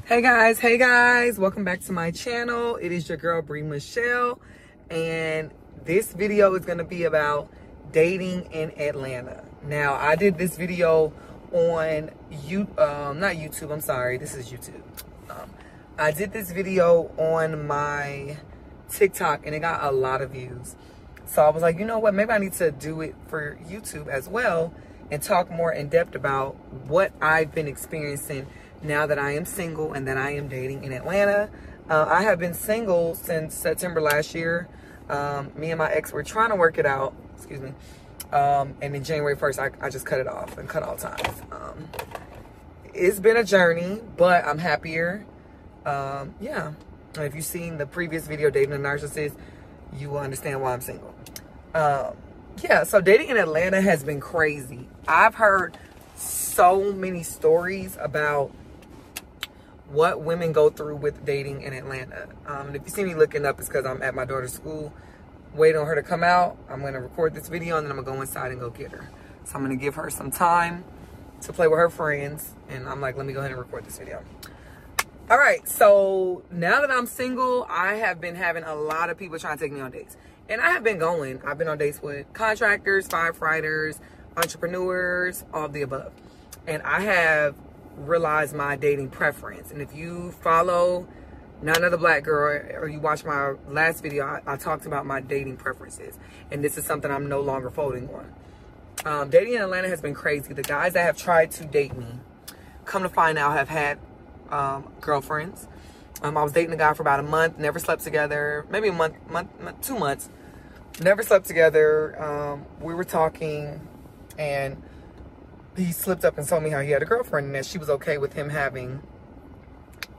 Hey guys, welcome back to my channel. It is your girl Bree Michelle, and this video is going to be about dating in Atlanta. Now, I did this video on not YouTube, I'm sorry, this is YouTube. I did this video on my TikTok and it got a lot of views. So I was like, you know what, maybe I need to do it for YouTube as well and talk more in depth about what I've been experiencing now that I am single and that I am dating in Atlanta. I have been single since September last year. Me and my ex were trying to work it out, excuse me. And then January 1st, I just cut it off and cut all ties. It's been a journey, but I'm happier. Yeah. If you've seen the previous video, Dating a Narcissist, you will understand why I'm single. Yeah, so dating in Atlanta has been crazy. I've heard so many stories about what women go through with dating in Atlanta. And if you see me looking up, it's because I'm at my daughter's school waiting on her to come out. I'm going to record this video and then I'm going to go inside and go get her. So I'm going to give her some time to play with her friends. And I'm like, let me go ahead and record this video. All right, so now that I'm single, I have been having a lot of people trying to take me on dates. And I have been going. I've been on dates with contractors, firefighters, entrepreneurs, all of the above. And I have realized my dating preference. And if you follow Not Another Black Girl or you watch my last video, I talked about my dating preferences. And this is something I'm no longer folding on. Dating in Atlanta has been crazy. The guys that have tried to date me, come to find out, have had girlfriends. I was dating a guy for about a month, never slept together, maybe a month, 2 months, never slept together. We were talking and he slipped up and told me how he had a girlfriend and that she was okay with him having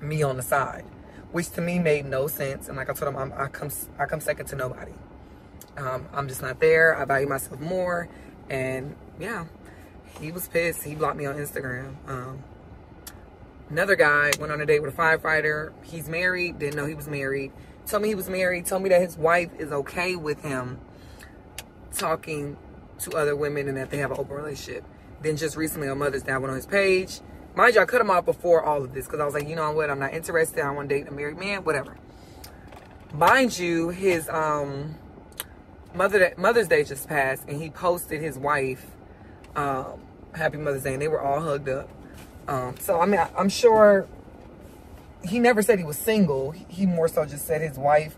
me on the side, which to me made no sense. And like I told him, I come second to nobody. I'm just not there. I value myself more. And yeah, he was pissed. He blocked me on Instagram. Another guy went on a date with a firefighter. He's married, didn't know he was married. Told me he was married, told me that his wife is okay with him talking to other women and that they have an open relationship. Then just recently on Mother's Day, I went on his page. Mind you, I cut him off before all of this because I was like, you know what, I'm not interested. I want to date a married man, whatever. Mind you, his Mother's Day just passed and he posted his wife Happy Mother's Day and they were all hugged up. So, I mean, I'm sure he never said he was single. He more so just said his wife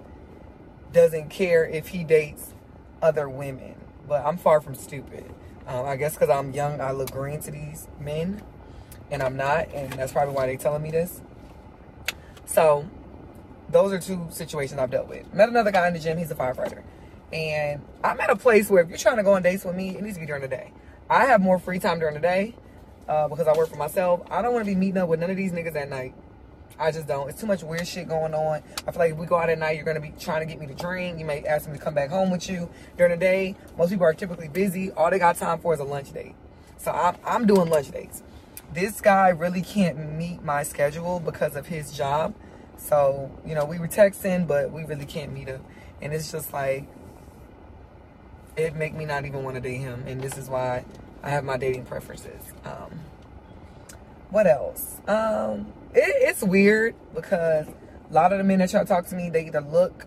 doesn't care if he dates other women. But I'm far from stupid. I guess because I'm young, I look green to these men. And I'm not. And that's probably why they're telling me this. So, those are two situations I've dealt with. Met another guy in the gym. He's a firefighter. And I'm at a place where if you're trying to go on dates with me, it needs to be during the day. I have more free time during the day. Because I work for myself. I don't want to be meeting up with none of these niggas at night. I just don't. It's too much weird shit going on. I feel like if we go out at night, you're going to be trying to get me to drink. You may ask me to come back home with you. During the day, most people are typically busy. All they got time for is a lunch date. So I'm doing lunch dates. This guy really can't meet my schedule because of his job. So, you know, we were texting, but we really can't meet up. And it's just like, it make me not even want to date him. And this is why I have my dating preferences. What else? It's weird because a lot of the men that try to talk to me, they either look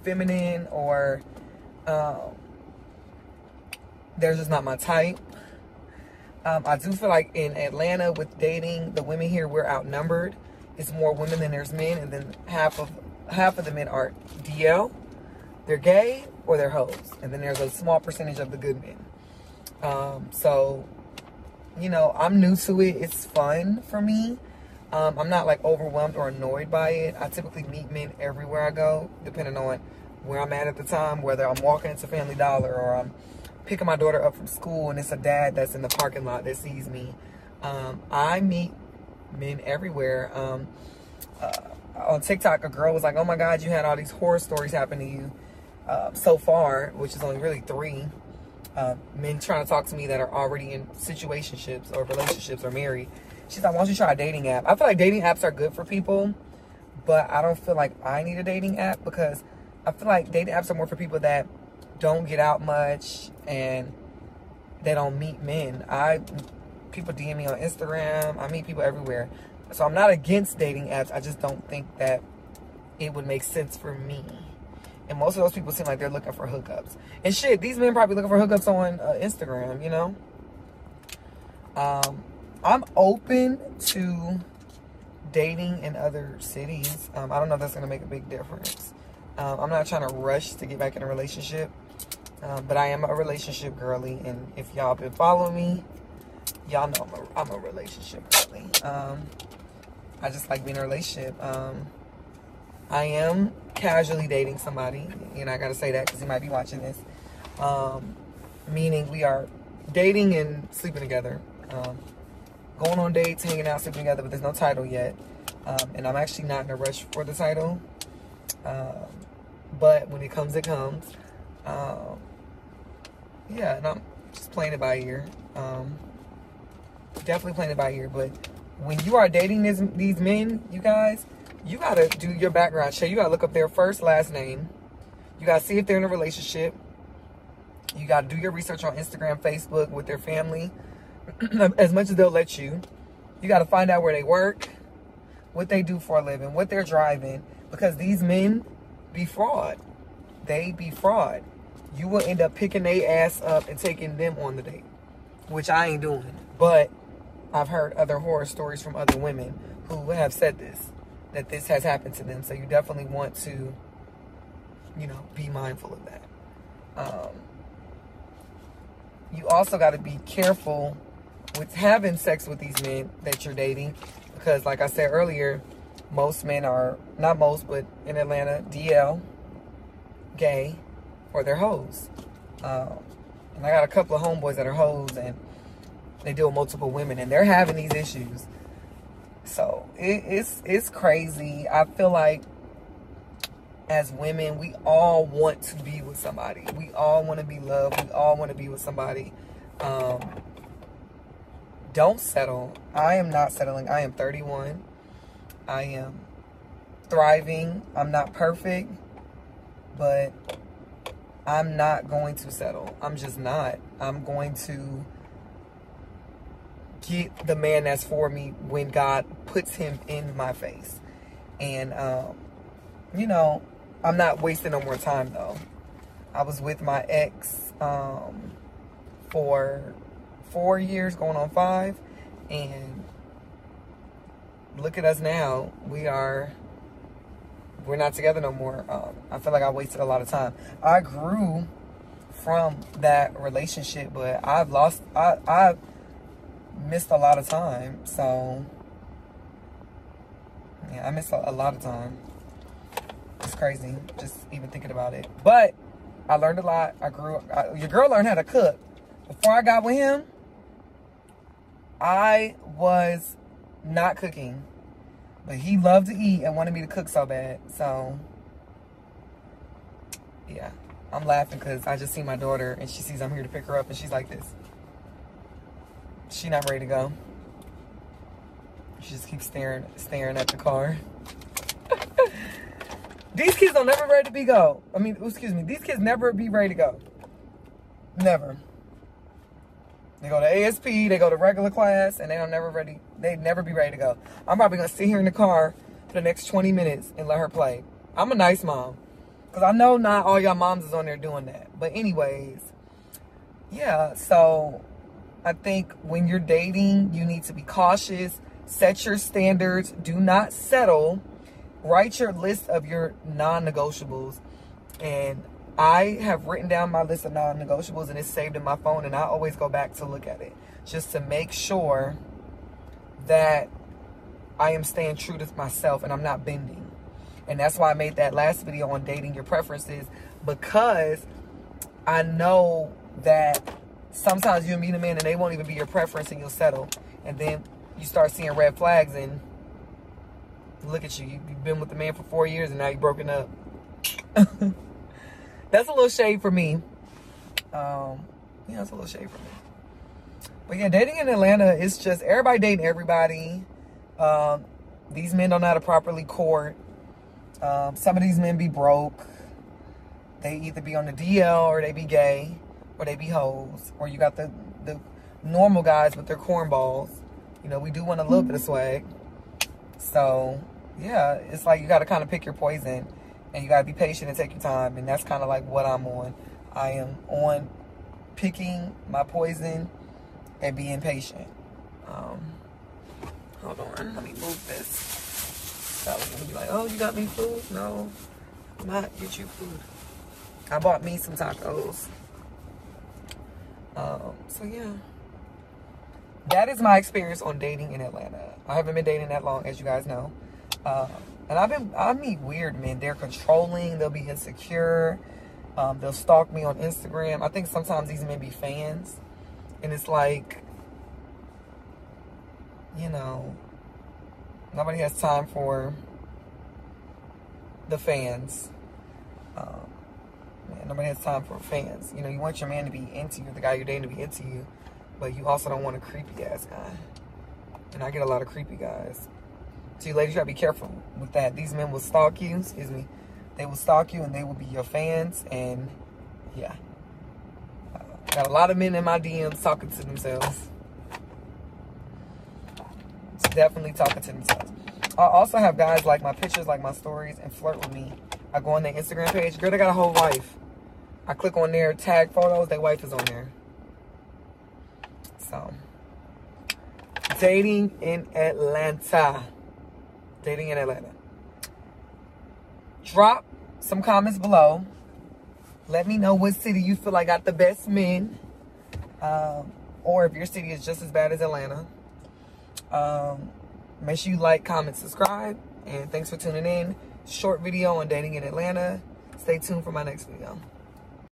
feminine or they're just not my type. I do feel like in Atlanta with dating, the women here, we're outnumbered. It's more women than there's men, and then half of the men are DL, they're gay, or they're hoes. And then there's a small percentage of the good men. So, you know, I'm new to it. It's fun for me. I'm not like overwhelmed or annoyed by it. I typically meet men everywhere I go, depending on where I'm at the time, whether I'm walking into Family Dollar or I'm picking my daughter up from school and it's a dad that's in the parking lot that sees me. I meet men everywhere. On TikTok, a girl was like, oh my God, you had all these horror stories happen to you so far, which is only really 3. Men trying to talk to me that are already in situationships or relationships or married. She's like, why don't you try a dating app? I feel like dating apps are good for people, but I don't feel like I need a dating app because I feel like dating apps are more for people that don't get out much and they don't meet men. People DM me on Instagram. I meet people everywhere. So I'm not against dating apps. I just don't think that it would make sense for me. And most of those people seem like they're looking for hookups. And shit, these men probably looking for hookups on Instagram, you know? I'm open to dating in other cities. I don't know if that's going to make a big difference. I'm not trying to rush to get back in a relationship. But I am a relationship girly. And if y'all been following me, y'all know I'm a relationship girly. I just like being in a relationship. I am casually dating somebody. And I got to say that because he might be watching this. Meaning we are dating and sleeping together. Going on dates, hanging out, sleeping together, but there's no title yet. And I'm actually not in a rush for the title. But when it comes, it comes. Yeah, and I'm just playing it by ear. Definitely playing it by ear. But when you are dating these men, you guys, you got to do your background check. You got to look up their first, last name. You got to see if they're in a relationship. You got to do your research on Instagram, Facebook, with their family. As much as they'll let you. You got to find out where they work, what they do for a living, what they're driving. Because these men be fraud. They be fraud. You will end up picking their ass up and taking them on the date. Which I ain't doing. But I've heard other horror stories from other women who have said this. That this has happened to them. So you definitely want to, you know, be mindful of that. You also got to be careful with having sex with these men that you're dating. Because like I said earlier, most men are, not most, but in Atlanta, DL, gay, or they're hoes. And I got a couple of homeboys that are hoes and they deal with multiple women and they're having these issues. So it's crazy. I feel like as women, we all want to be with somebody. We all want to be loved. We all want to be with somebody. Don't settle. I am not settling. I am 31. I am thriving. I'm not perfect, but I'm not going to settle. I'm just not. I'm going to get the man that's for me when God puts him in my face. And, you know, I'm not wasting no more time, though. I was with my ex for 4 years, going on 5. And look at us now. We're not together no more. I feel like I wasted a lot of time. I grew from that relationship, but I've missed a lot of time. So, yeah, I missed a lot of time. It's crazy, just even thinking about it. But I learned a lot. Your girl learned how to cook. Before I got with him, I was not cooking. But he loved to eat and wanted me to cook so bad. So, yeah. I'm laughing because I just see my daughter and she sees I'm here to pick her up and she's like this. She not ready to go. She just keeps staring at the car. These kids don't never ready to go. I mean, excuse me. These kids never be ready to go. Never. They go to ASP, they go to regular class, and they never be ready to go. I'm probably going to sit here in the car for the next 20 minutes and let her play. I'm a nice mom. Because I know not all y'all moms is on there doing that. But anyways, yeah, so I think when you're dating, you need to be cautious. Set your standards. Do not settle. Write your list of your non-negotiables. And I have written down my list of non-negotiables and it's saved in my phone. And I always go back to look at it. Just to make sure that I am staying true to myself and I'm not bending. And that's why I made that last video on dating your preferences. Because I know that sometimes you'll meet a man and they won't even be your preference and you'll settle. And then you start seeing red flags and look at you. You've been with the man for 4 years and now you're broken up. That's a little shade for me. Yeah, that's a little shade for me. But yeah, dating in Atlanta, it's just everybody dating everybody. These men don't know how to properly court. Some of these men be broke. They either be on the DL or they be gay or they be hoes. Or you got the normal guys with their cornballs. You know, we do want a little bit of swag. So yeah, it's like you got to kind of pick your poison, and you got to be patient and take your time. And that's kind of like what I'm on. I am on picking my poison and being patient. Hold on, let me move this. I was gonna be like, oh, you got me food? No, I'm not get you food. I bought me some tacos. So yeah, that is my experience on dating in Atlanta. I haven't been dating that long, as you guys know. And I meet weird men. They're controlling, they'll be insecure. They'll stalk me on Instagram. I think sometimes these men be fans. And it's like, you know, nobody has time for the fans. Nobody has time for fans. You know, you want your man to be into you, the guy you're dating to be into you, but you also don't want a creepy ass guy. And I get a lot of creepy guys. So you ladies, you gotta be careful with that. These men will stalk you, excuse me. They will stalk you and they will be your fans. And yeah, got a lot of men in my DMs talking to themselves. It's definitely talking to themselves. I also have guys like my pictures, like my stories, and flirt with me. I go on their Instagram page. Girl, they got a whole wife. I click on their tag photos. Their wife is on there. So, dating in Atlanta. Dating in Atlanta. Drop some comments below. Let me know what city you feel like got the best men. Or if your city is just as bad as Atlanta. Make sure you like, comment, subscribe. And thanks for tuning in. Short video on dating in Atlanta. Stay tuned for my next video.